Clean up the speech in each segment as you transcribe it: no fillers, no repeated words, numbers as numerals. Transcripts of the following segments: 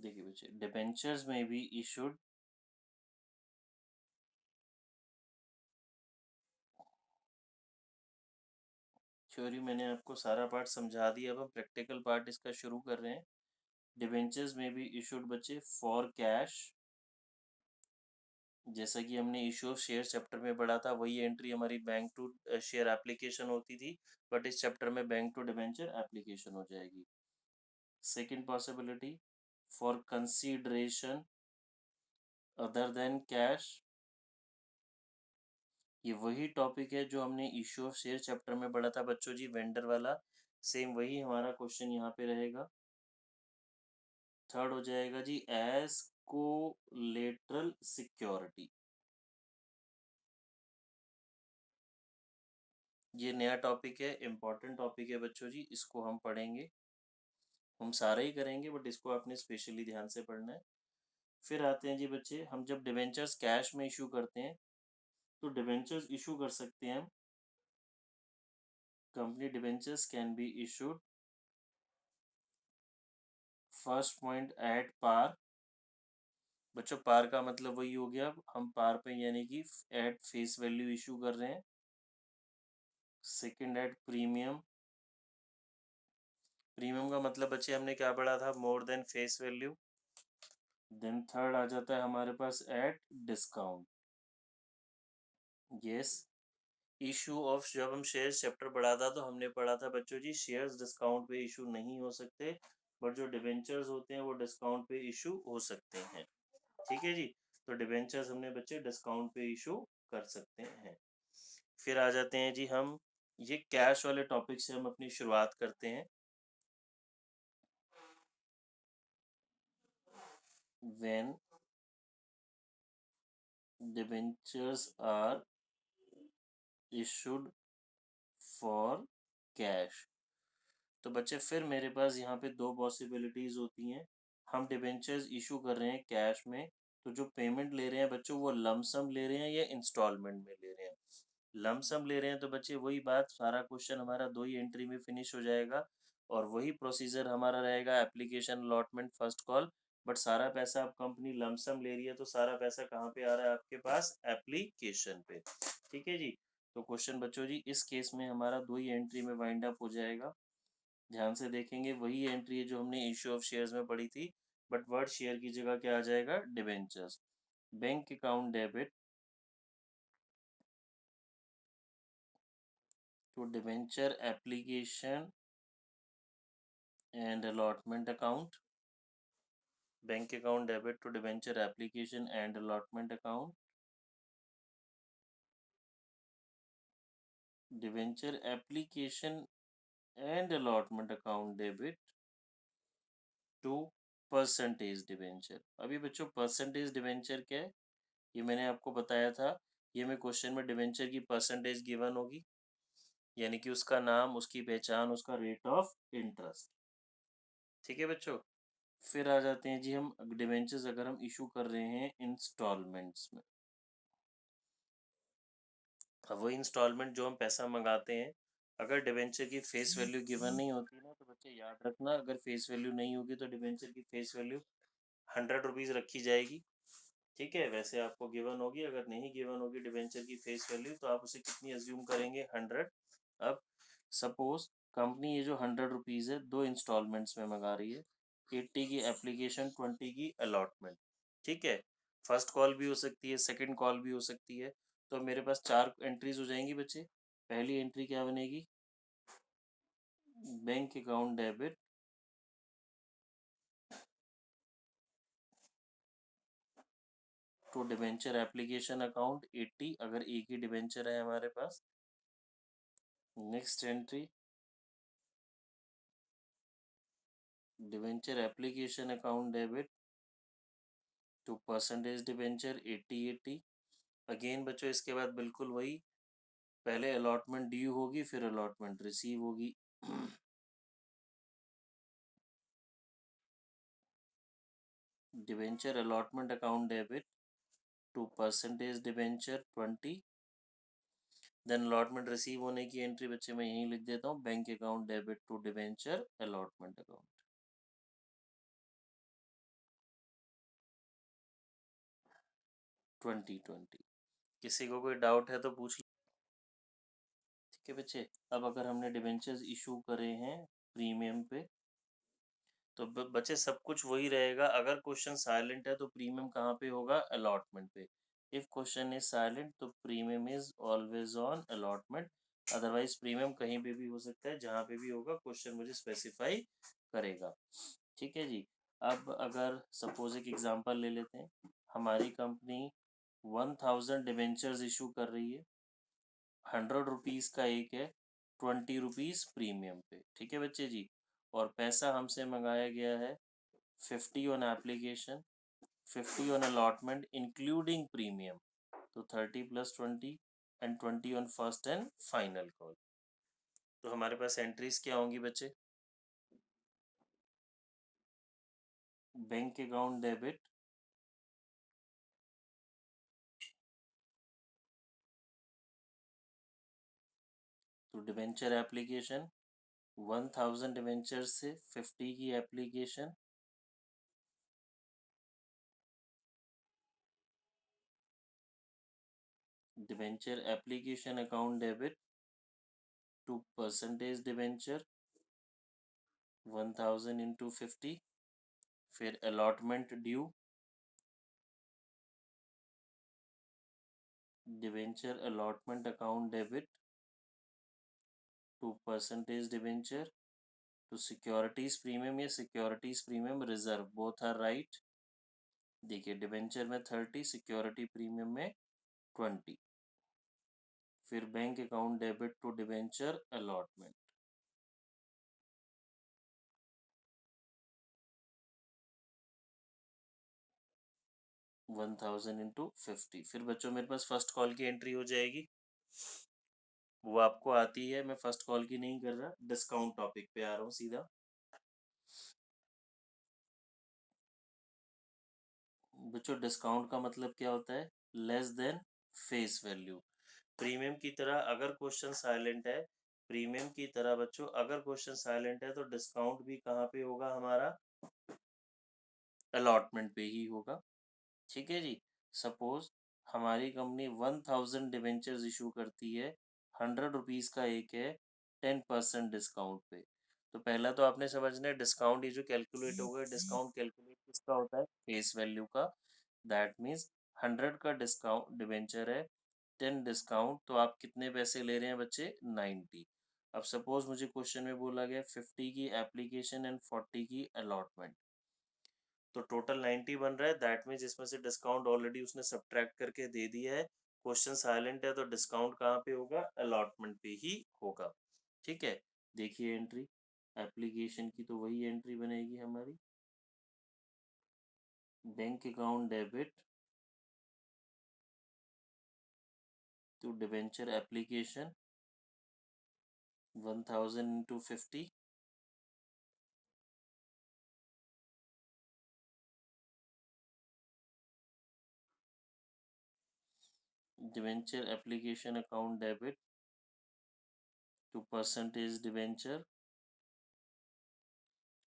देखिए बच्चे, डिबेंचर्स में भी इशूड थ्योरी मैंने आपको सारा पार्ट समझा दिया। अब हम प्रैक्टिकल पार्ट इसका शुरू कर रहे हैं। डिबेंचर्स में भी इशूड बच्चे फॉर कैश, जैसा कि हमने इशू ऑफ शेयर चैप्टर में पढ़ा था, वही एंट्री हमारी बैंक टू शेयर एप्लीकेशन होती थी, बट इस चैप्टर में बैंक टू डिबेंचर एप्लीकेशन हो जाएगी। Second possibility, for consideration other than cash, ये वही टॉपिक है जो हमने इशू ऑफ शेयर चैप्टर में पढ़ा था बच्चों जी, वेंडर वाला। सेम वही हमारा क्वेश्चन यहाँ पे रहेगा। थर्ड हो जाएगा जी एज कोलेटरल सिक्योरिटी, ये नया टॉपिक है, इम्पोर्टेंट टॉपिक है बच्चों जी, इसको हम पढ़ेंगे। हम सारा ही करेंगे बट इसको आपने स्पेशली ध्यान से पढ़ना है। फिर आते हैं जी बच्चे, हम जब डिबेंचर्स कैश में इशू करते हैं तो डिबेंचर्स इशू कर सकते हैं हम, company debentures can be issued first point at par. बच्चों पार का मतलब वही हो गया, हम पार पे यानी कि एट फेस वैल्यू इशू कर रहे हैं। सेकंड एट प्रीमियम, प्रीमियम का मतलब बच्चे हमने क्या पढ़ा था, more than face value. Then third आ जाता है हमारे पास at discount. Yes, issue of, जब हम शेयर्स चैप्टर पढ़ा था तो हमने पढ़ा था बच्चों जी शेयर्स डिस्काउंट पे इशू नहीं हो सकते, बट जो डिबेंचर्स होते हैं वो डिस्काउंट पे इशू हो सकते हैं। ठीक है जी, तो डिबेंचर्स हमने बच्चे डिस्काउंट पे इशू कर सकते हैं। फिर आ जाते हैं जी हम, ये कैश वाले टॉपिक से हम अपनी शुरुआत करते हैं। When debentures are issued for cash, तो बच्चे फिर मेरे पास यहाँ पे दो पॉसिबिलिटीज होती हैं। हम डिबेंचर्स इशू कर रहे हैं कैश में, तो जो पेमेंट ले रहे हैं बच्चों वो लमसम ले रहे हैं या इंस्टॉलमेंट में ले रहे हैं। लमसम ले रहे हैं तो बच्चे वही बात, सारा क्वेश्चन हमारा दो ही एंट्री में फिनिश हो जाएगा और वही प्रोसीजर हमारा रहेगा, application allotment first call. But सारा पैसा अब कंपनी लमसम ले रही है तो सारा पैसा कहाँ पे आ रहा है आपके पास, एप्लीकेशन पे। ठीक है जी, तो क्वेश्चन बच्चों जी इस केस में हमारा दो ही एंट्री में वाइंड अप हो जाएगा। ध्यान से देखेंगे वही एंट्री है जो हमने इश्यू ऑफ शेयर्स में पढ़ी थी, बट वर्ड शेयर की जगह क्या आ जाएगा, debentures. Bank account debit to debenture application and allotment account, bank account debit to debenture application and allotment account, debenture application and allotment account debit to percentage debenture. अभी बच्चों percentage debenture क्या है, ये मैंने आपको बताया था, ये में क्वेश्चन में डिबेंचर की परसेंटेज गिवन होगी, यानी कि उसका नाम, उसकी पहचान, उसका रेट ऑफ इंटरेस्ट। ठीक है बच्चों, फिर आ जाते हैं जी हम, डिबेंचर्स अगर हम इशू कर रहे हैं इंस्टॉलमेंट्स में, अब वो इंस्टॉलमेंट जो हम पैसा मंगाते हैं, अगर डिबेंचर की फेस वैल्यू गिवन नहीं होती ना तो बच्चे याद रखना, अगर फेस वैल्यू नहीं होगी तो डिबेंचर की फेस वैल्यू 100 रुपीज़ रखी जाएगी। ठीक है, वैसे आपको गिवन होगी, अगर नहीं गिवन होगी डिबेंचर की फेस वैल्यू तो आप उसे कितनी अज्यूम करेंगे, 100। अब सपोज कंपनी ये जो 100 रुपीज़ है दो इंस्टॉलमेंट्स में मंगा रही है, 80 की एप्लीकेशन, 20 की अलॉटमेंट। ठीक है, फर्स्ट कॉल भी हो सकती है, सेकंड कॉल भी हो सकती है, तो मेरे पास चार एंट्रीज हो जाएंगी बच्चे। पहली एंट्री क्या बनेगी, bank account debit to debenture application account 80, अगर एक ही डिबेंचर है हमारे पास। Next entry debenture application account debit to percentage debenture 80/80। Again बच्चों इसके बाद बिल्कुल वही, पहले अलॉटमेंट ड्यू होगी फिर अलॉटमेंट रिसीव होगी। Debenture allotment account debit to percentage debenture 20, then allotment receive होने की एंट्री बच्चे मैं यहीं लिख देता हूँ, bank account debit to debenture allotment account. 2020। किसी को कोई डाउट है तो पूछ। ठीक है बच्चे, अब अगर हमने डिबेंचर्स इशू करे हैं प्रीमियम पे, तो बच्चे सब कुछ वही रहेगा। अगर क्वेश्चन साइलेंट है तो प्रीमियम कहाँ पे होगा? अलॉटमेंट पे। इफ क्वेश्चन इज साइलेंट तो premium is always on allotment. Otherwise premium कहीं पे भी हो सकता है, जहाँ पे भी होगा क्वेश्चन मुझे स्पेसिफाई करेगा। ठीक है जी। अब अगर सपोज एक एग्जांपल ले लेते हैं, हमारी कंपनी 1000 डिबेंचर्स इशू कर रही है, 100 रुपीज़ का एक है, 20 रुपीज़ प्रीमियम पे। ठीक है बच्चे जी। और पैसा हमसे मंगाया गया है 50 on application, 50 on allotment including premium, तो 30 + 20 and 20 on first and final call. तो हमारे पास एंट्रीज क्या होंगी बच्चे? Bank account debit to debenture application 1000 debenture से 50 की application, debenture application account debit to percentage debenture 1000 into 50, फिर allotment due, debenture allotment account debit to percentage debenture to securities premium या securities premium reserve, both are right. देखिए debenture में 30, security premium में 20, फिर bank account debit to debenture allotment, 1000 into 50। फिर बच्चों मेरे पास फर्स्ट कॉल की एंट्री हो जाएगी, वो आपको आती है, मैं फर्स्ट कॉल की नहीं कर रहा, डिस्काउंट टॉपिक पे आ रहा हूँ सीधा। बच्चों डिस्काउंट का मतलब क्या होता है? Less than face value. Premium की तरह अगर क्वेश्चन साइलेंट है, प्रीमियम की तरह बच्चों अगर क्वेश्चन साइलेंट है तो डिस्काउंट भी कहाँ पे होगा हमारा? अलॉटमेंट पे ही होगा। ठीक है जी। सपोज हमारी कंपनी 1000 डिवेंचर्स इशू करती है, 100 रुपीज़ का एक है, 10% डिस्काउंट पे। तो पहला तो आपने समझना है डिस्काउंट, ये जो कैलकुलेट होगा डिस्काउंट कैलकुलेट किसका होता है? फेस वैल्यू का। दैट मीन्स 100 का डिस्काउंट डिवेंचर है, 10 डिस्काउंट, तो आप कितने पैसे ले रहे हैं बच्चे? 90। अब सपोज मुझे क्वेश्चन में बोला गया 50 की एप्लीकेशन एंड 40 की अलॉटमेंट, तो टोटल 90 बन रहा है। दैट मीन्स इसमें से डिस्काउंट ऑलरेडी उसने सब्ट्रैक्ट करके दे दिया है। क्वेश्चन साइलेंट है तो डिस्काउंट कहाँ पे होगा? अलॉटमेंट पे ही होगा। ठीक है। देखिए एंट्री एप्लीकेशन की तो वही एंट्री बनेगी हमारी, bank account debit to debenture application 1000 into 50, debenture application account debit to percentage debenture.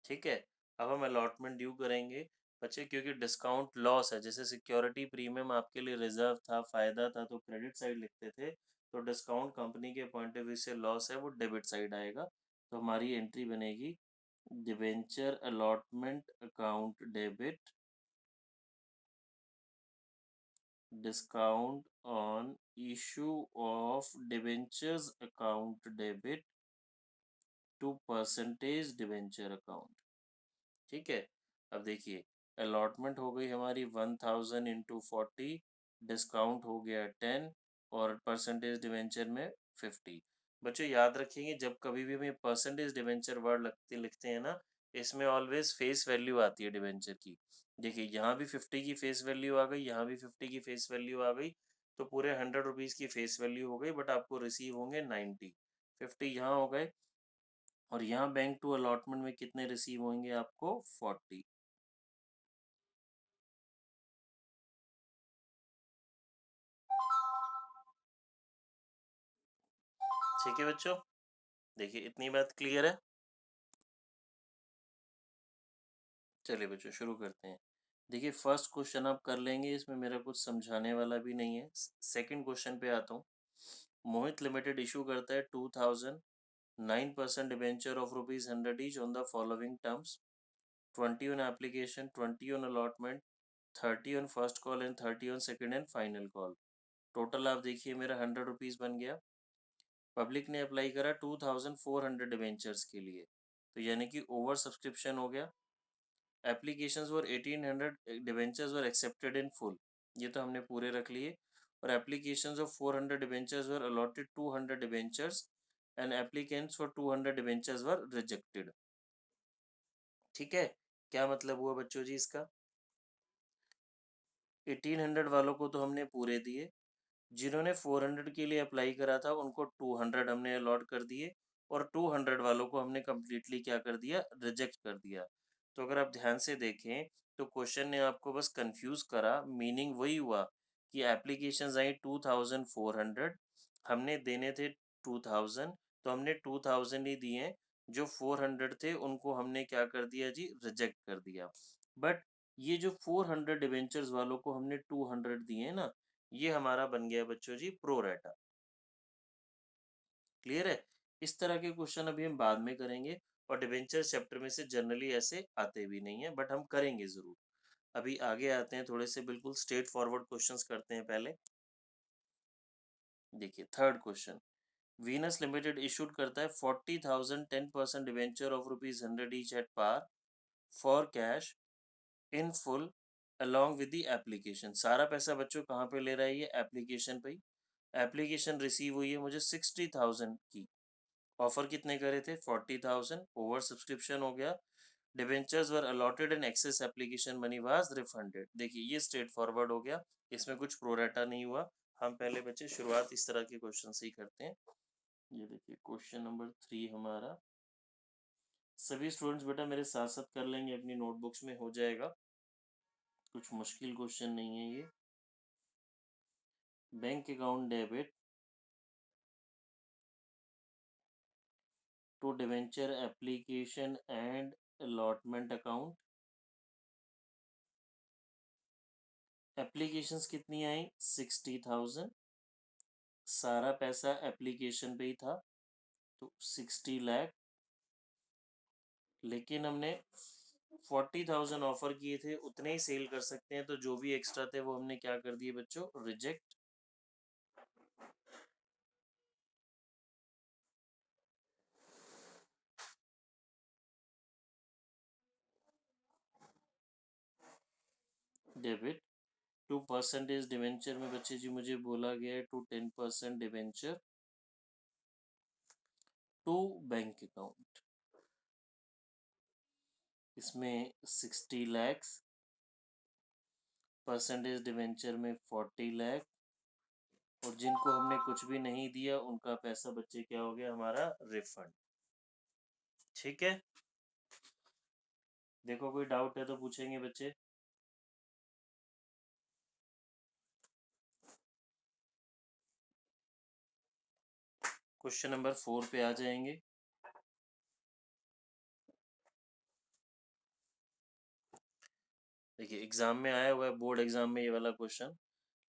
ठीक है। अब हम अलॉटमेंट ड्यू करेंगे बच्चे, क्योंकि डिस्काउंट लॉस है, जैसे सिक्योरिटी प्रीमियम आपके लिए रिजर्व था, फायदा था, तो क्रेडिट साइड लिखते थे, तो डिस्काउंट कंपनी के पॉइंट ऑफ व्यू से लॉस है, वो डेबिट साइड आएगा। तो हमारी एंट्री बनेगी debenture allotment account debit discount on issue of debentures account debit to percentage debenture account. ठीक है। अब देखिए अलॉटमेंट हो गई हमारी 1000 इंटू 40, डिस्काउंट हो गया 10, और परसेंटेज डिवेंचर में 50। बच्चों याद रखेंगे जब कभी भी हमें परसेंटेज डिवेंचर वर्ड लगते लिखते हैं ना, इसमें ऑलवेज फेस वैल्यू आती है डिवेंचर की। देखिए यहाँ भी 50 की फेस वैल्यू आ गई, यहाँ भी 50 की फेस वैल्यू आ गई, तो पूरे 100 रुपीज़ की फेस वैल्यू हो गई, बट आपको रिसीव होंगे 90। 50 यहाँ हो गए, और यहाँ बैंक टू अलॉटमेंट में कितने रिसीव होंगे आपको? 40। ठीक है बच्चों, देखिए इतनी बात क्लियर है। चलिए बच्चों शुरू करते हैं। देखिए फर्स्ट क्वेश्चन आप कर लेंगे, इसमें मेरा कुछ समझाने वाला भी नहीं है। सेकंड क्वेश्चन पे आता हूँ। मोहित लिमिटेड इशू करता है 2009% debenture of ₹100 each on the following terms: 20 on application, 20 on allotment, 30 on first call and 30 on second and final call. Total आप देखिए मेरा ₹100 बन गया। पब्लिक ने अप्लाई करा 2400 डिबेंचर्स के लिए, तो यानी कि ओवर सब्सक्रिप्शन हो गया। Applications were 1800 debentures were accepted in full, ये तो हमने पूरे रख लिए। और applications of 400 debentures were allotted 200 debentures and applicants for 200 debentures were rejected. ठीक है, क्या मतलब हुआ बच्चों जी इसका? 1800 वालों को तो हमने पूरे दिए, जिन्होंने 400 के लिए अप्लाई करा था उनको 200 हमने अलॉट कर दिए, और 200 वालों को हमने कम्प्लीटली क्या कर दिया, रिजेक्ट कर दिया। तो अगर आप ध्यान से देखें तो क्वेश्चन ने आपको बस कंफ्यूज करा, मीनिंग वही हुआ कि एप्लीकेशंस आई 2400, हमने देने थे 2000, तो हमने 2000 ही दिए। जो 400 थे उनको हमने क्या कर दिया जी, रिजेक्ट कर दिया। बट ये जो 400 डिवेंचर्स वालों को हमने 200 दिए ना, ये हमारा बन गया बच्चों जी प्रो रेटा। क्लियर है? इस तरह के क्वेश्चन अभी हम बाद में करेंगे, और डिवेंचर चैप्टर में से जनरली ऐसे आते भी नहीं है, बट हम करेंगे जरूर। अभी आगे आते हैं, थोड़े से बिल्कुल स्ट्रेट फॉरवर्ड क्वेश्चंस करते हैं पहले। देखिए third question, Venus limited issued करता है 40,000 10% debenture of ₹100 each at par for cash in full along with the application. सारा पैसा बच्चों कहाँ पे ले रहा है, ये एप्लीकेशन पे ही। एप्लीकेशन रिसीव हुई है मुझे 60,000 की, ऑफर कितने करे थे 40,000, ओवर सब्सक्रिप्शन हो गया। Debentures were allotted and excess application money was refunded. देखिए ये स्ट्रेट फॉरवर्ड हो गया, इसमें कुछ प्रोरेटा नहीं हुआ। हम पहले बच्चे शुरुआत इस तरह के क्वेश्चन से ही करते हैं। ये देखिए क्वेश्चन नंबर 3 हमारा, सभी स्टूडेंट्स बेटा मेरे साथ साथ कर लेंगे, अपनी नोटबुक्स में हो जाएगा, कुछ मुश्किल क्वेश्चन नहीं है ये। Bank account debit to debenture application and allotment account. Applications कितनी आई 60,000, सारा पैसा एप्लीकेशन पे ही था तो 60 लाख, लेकिन हमने 40,000 ऑफर किए थे, उतने ही सेल कर सकते हैं, तो जो भी एक्स्ट्रा थे वो हमने क्या कर दिए बच्चों, reject. Debit to percentage debenture में बच्चे जी मुझे बोला गया है to 10% debenture to bank account, इसमें 60 लैक्स, परसेंटेज डिवेंचर में 40 लाख, और जिनको हमने कुछ भी नहीं दिया उनका पैसा बच्चे क्या हो गया हमारा, रिफंड। ठीक है, देखो कोई डाउट है तो पूछेंगे बच्चे। क्वेश्चन नंबर 4 पे आ जाएंगे। देखिए एग्जाम में आया हुआ है, बोर्ड एग्जाम में ये वाला question.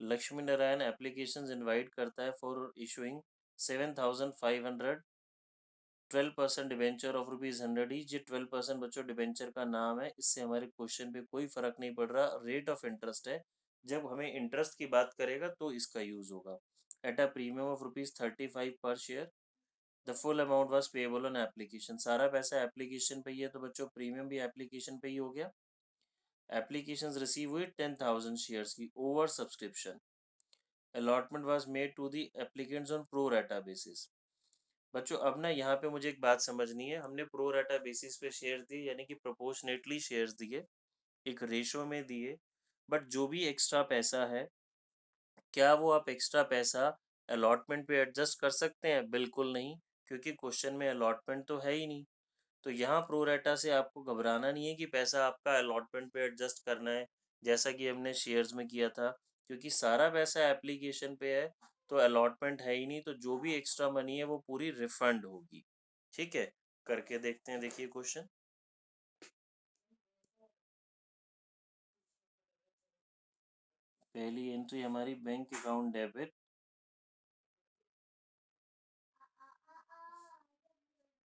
Lakshmi Narayan applications invite करता है for issuing 7,500 12% debenture of ₹100 each. ये 12% बच्चों डिबेंचर का नाम है, इससे हमारे क्वेश्चन पे कोई फर्क नहीं पड़ रहा, रेट ऑफ इंटरेस्ट है। जब हमें इंटरेस्ट की बात करेगा तो इसका यूज होगा। एट अ प्रीमियम ऑफ ₹35 पर share, the full amount was payable on application. सारा पैसा एप्लीकेशन पे ही है, तो बच्चों प्रीमियम भी एप्लीकेशन पे ही हो गया। एप्लीकेशंस रिसीव हुई 10,000 शेयर्स की, over subscription, allotment was made to the applicants on pro rata basis. बच्चों अब ना यहाँ पे मुझे एक बात समझनी है, हमने प्रो रेटा बेसिस पे शेयर दिए, यानी कि प्रोपोर्शनेटली शेयर्स दिए, एक रेशो में दिए, बट जो भी एक्स्ट्रा पैसा है, क्या वो आप एक्स्ट्रा पैसा अलॉटमेंट पे एडजस्ट कर सकते हैं? बिल्कुल नहीं, क्योंकि क्वेश्चन में अलॉटमेंट तो है ही नहीं। तो यहाँ प्रो रेटा से आपको घबराना नहीं है कि पैसा आपका अलॉटमेंट पे एडजस्ट करना है, जैसा कि हमने शेयर्स में किया था, क्योंकि सारा पैसा एप्लीकेशन पे है, तो अलॉटमेंट है ही नहीं, तो जो भी एक्स्ट्रा मनी है वो पूरी रिफंड होगी। ठीक है, करके देखते हैं, देखिए क्वेश्चन। पहली एंट्री हमारी bank account debit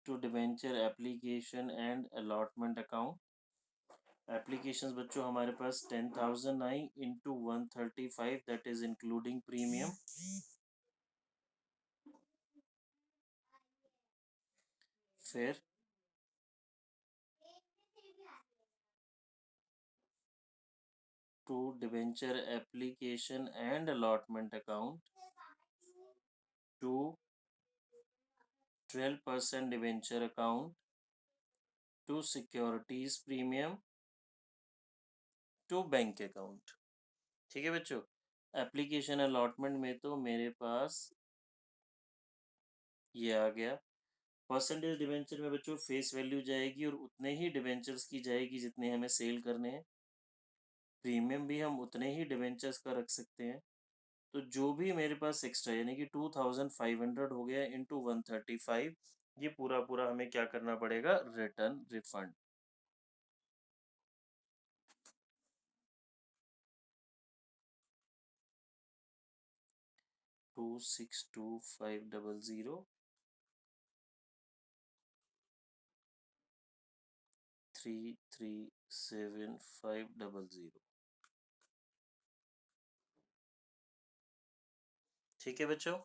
to debenture application and allotment account. Applications बच्चों हमारे पास 10,000 I into 135, that is including premium. फिर to debenture application and allotment account to 12% debenture account to securities premium to bank account. ठीक है बच्चों, application allotment में तो मेरे पास ये आ गया। परसेंटेज डिबेंचर में बच्चों फेस वैल्यू जाएगी और उतने ही डिबेंचर्स की जाएगी जितने हमें सेल करने हैं। प्रीमियम भी हम उतने ही डिबेंचर्स का रख सकते हैं। तो जो भी मेरे पास एक्स्ट्रा यानी कि 2,500 हो गया इंटू 135, ये पूरा पूरा हमें क्या करना पड़ेगा, रिटर्न रिफंड। टू 62500 337,500। ठीक है बच्चों।